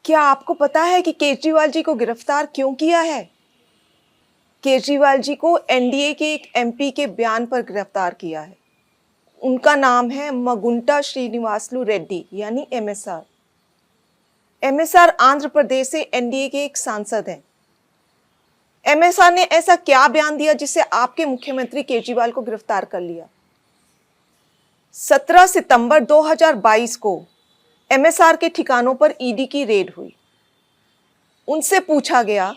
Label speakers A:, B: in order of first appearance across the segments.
A: क्या आपको पता है कि केजरीवाल जी को गिरफ्तार क्यों किया है? केजरीवाल जी को एनडीए के एक एमपी के बयान पर गिरफ्तार किया है। उनका नाम है मगुंटा श्रीनिवासलू रेड्डी यानी एमएसआर। एमएसआर आंध्र प्रदेश से एनडीए के एक सांसद हैं। एमएसआर ने ऐसा क्या बयान दिया जिससे आपके मुख्यमंत्री केजरीवाल को गिरफ्तार कर लिया? 17 सितंबर 2022 को एमएसआर के ठिकानों पर ईडी की रेड हुई। उनसे पूछा गया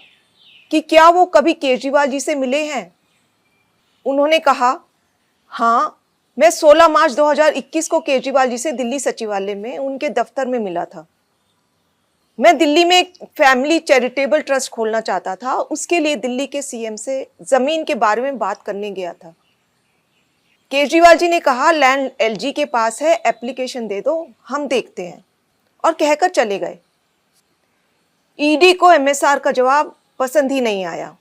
A: कि क्या वो कभी केजरीवाल जी से मिले हैं। उन्होंने कहा, हाँ, मैं 16 मार्च 2021 को केजरीवाल जी से दिल्ली सचिवालय में उनके दफ्तर में मिला था। मैं दिल्ली में एक फैमिली चैरिटेबल ट्रस्ट खोलना चाहता था। उसके लिए दिल्ली के सीएम से जमीन के बारे में बात करने गया था। केजरीवाल जी ने कहा, लैंड एलजी के पास है, एप्लीकेशन दे दो, हम देखते हैं, और कहकर चले गए। ईडी को एमएसआर का जवाब पसंद ही नहीं आया।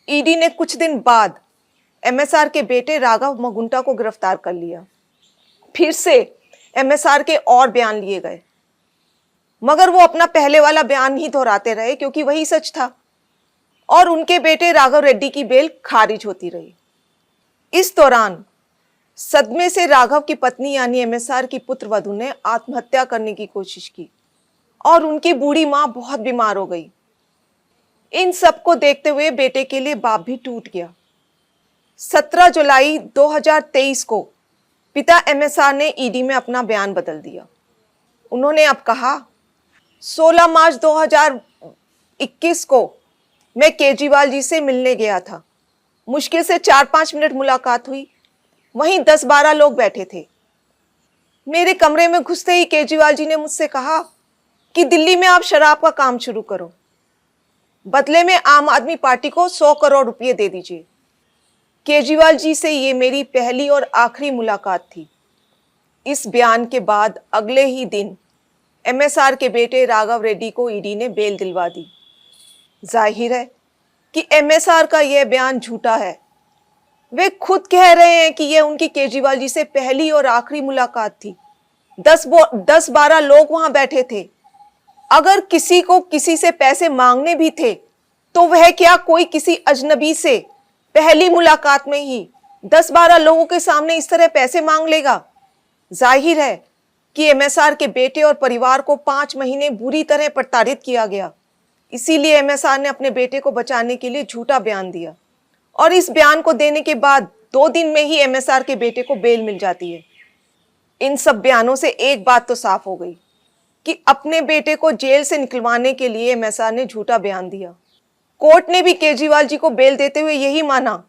A: ईडी ने कुछ दिन बाद एमएसआर के बेटे राघव मगुंटा को गिरफ्तार कर लिया। फिर से एमएसआर के और बयान लिए गए, मगर वो अपना पहले वाला बयान ही दोहराते रहे क्योंकि वही सच था, और उनके बेटे राघव रेड्डी की बेल खारिज होती रही। इस दौरान सदमे से राघव की पत्नी यानी एमएसआर की पुत्रवधू ने आत्महत्या करने की कोशिश की और उनकी बूढ़ी मां बहुत बीमार हो गई। इन सब को देखते हुए बेटे के लिए बाप भी टूट गया। 17 जुलाई 2023 को पिता एमएसआर ने ईडी में अपना बयान बदल दिया। उन्होंने अब कहा, 16 मार्च 2021 को मैं केजरीवाल जी से मिलने गया था। मुश्किल से 4-5 मिनट मुलाकात हुई। वहीं 10-12 लोग बैठे थे। मेरे कमरे में घुसते ही केजरीवाल जी ने मुझसे कहा कि दिल्ली में आप शराब का काम शुरू करो, बदले में आम आदमी पार्टी को 100 करोड़ रुपए दे दीजिए। केजरीवाल जी से ये मेरी पहली और आखिरी मुलाकात थी। इस बयान के बाद अगले ही दिन एमएसआर के बेटे राघव रेड्डी को ईडी ने बेल दिलवा दी। जाहिर है कि एमएसआर का यह बयान झूठा है। वे खुद कह रहे हैं कि यह उनकी केजरीवाल जी से पहली और आखिरी मुलाकात थी। 10-12 लोग वहां बैठे थे। अगर किसी को किसी से पैसे मांगने भी थे तो वह क्या कोई किसी अजनबी से पहली मुलाकात में ही 10-12 लोगों के सामने इस तरह पैसे मांग लेगा? जाहिर है कि एमएसआर के बेटे और परिवार को 5 महीने बुरी तरह प्रताड़ित किया गया। इसीलिए एमएसआर ने अपने बेटे को बचाने के लिए झूठा बयान दिया, और इस बयान को देने के बाद 2 दिन में ही एमएसआर के बेटे को बेल मिल जाती है। इन सब बयानों से एक बात तो साफ हो गई कि अपने बेटे को जेल से निकलवाने के लिए एमएसआर ने झूठा बयान दिया। कोर्ट ने भी केजरीवाल जी को बेल देते हुए यही माना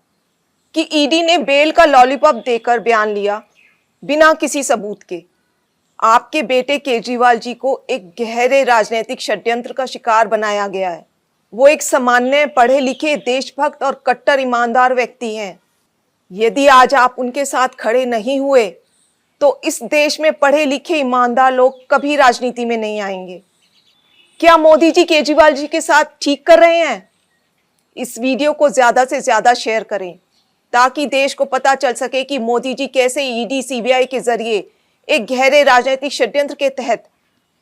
A: कि ईडी ने बेल का लॉलीपॉप देकर बयान लिया बिना किसी सबूत के। आपके बेटे केजरीवाल जी को एक गहरे राजनीतिक षड्यंत्र का शिकार बनाया गया है। वो एक सामान्य पढ़े लिखे देशभक्त और कट्टर ईमानदार व्यक्ति हैं। यदि आज आप उनके साथ खड़े नहीं हुए तो इस देश में पढ़े लिखे ईमानदार लोग कभी राजनीति में नहीं आएंगे। क्या मोदी जी केजरीवाल जी के साथ ठीक कर रहे हैं? इस वीडियो को ज्यादा से ज्यादा शेयर करें ताकि देश को पता चल सके कि मोदी जी कैसे ईडी सीबीआई के जरिए एक गहरे राजनीतिक षड्यंत्र के तहत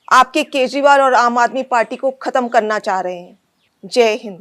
A: आपके केजरीवाल और आम आदमी पार्टी को खत्म करना चाह रहे हैं। जय हिंद।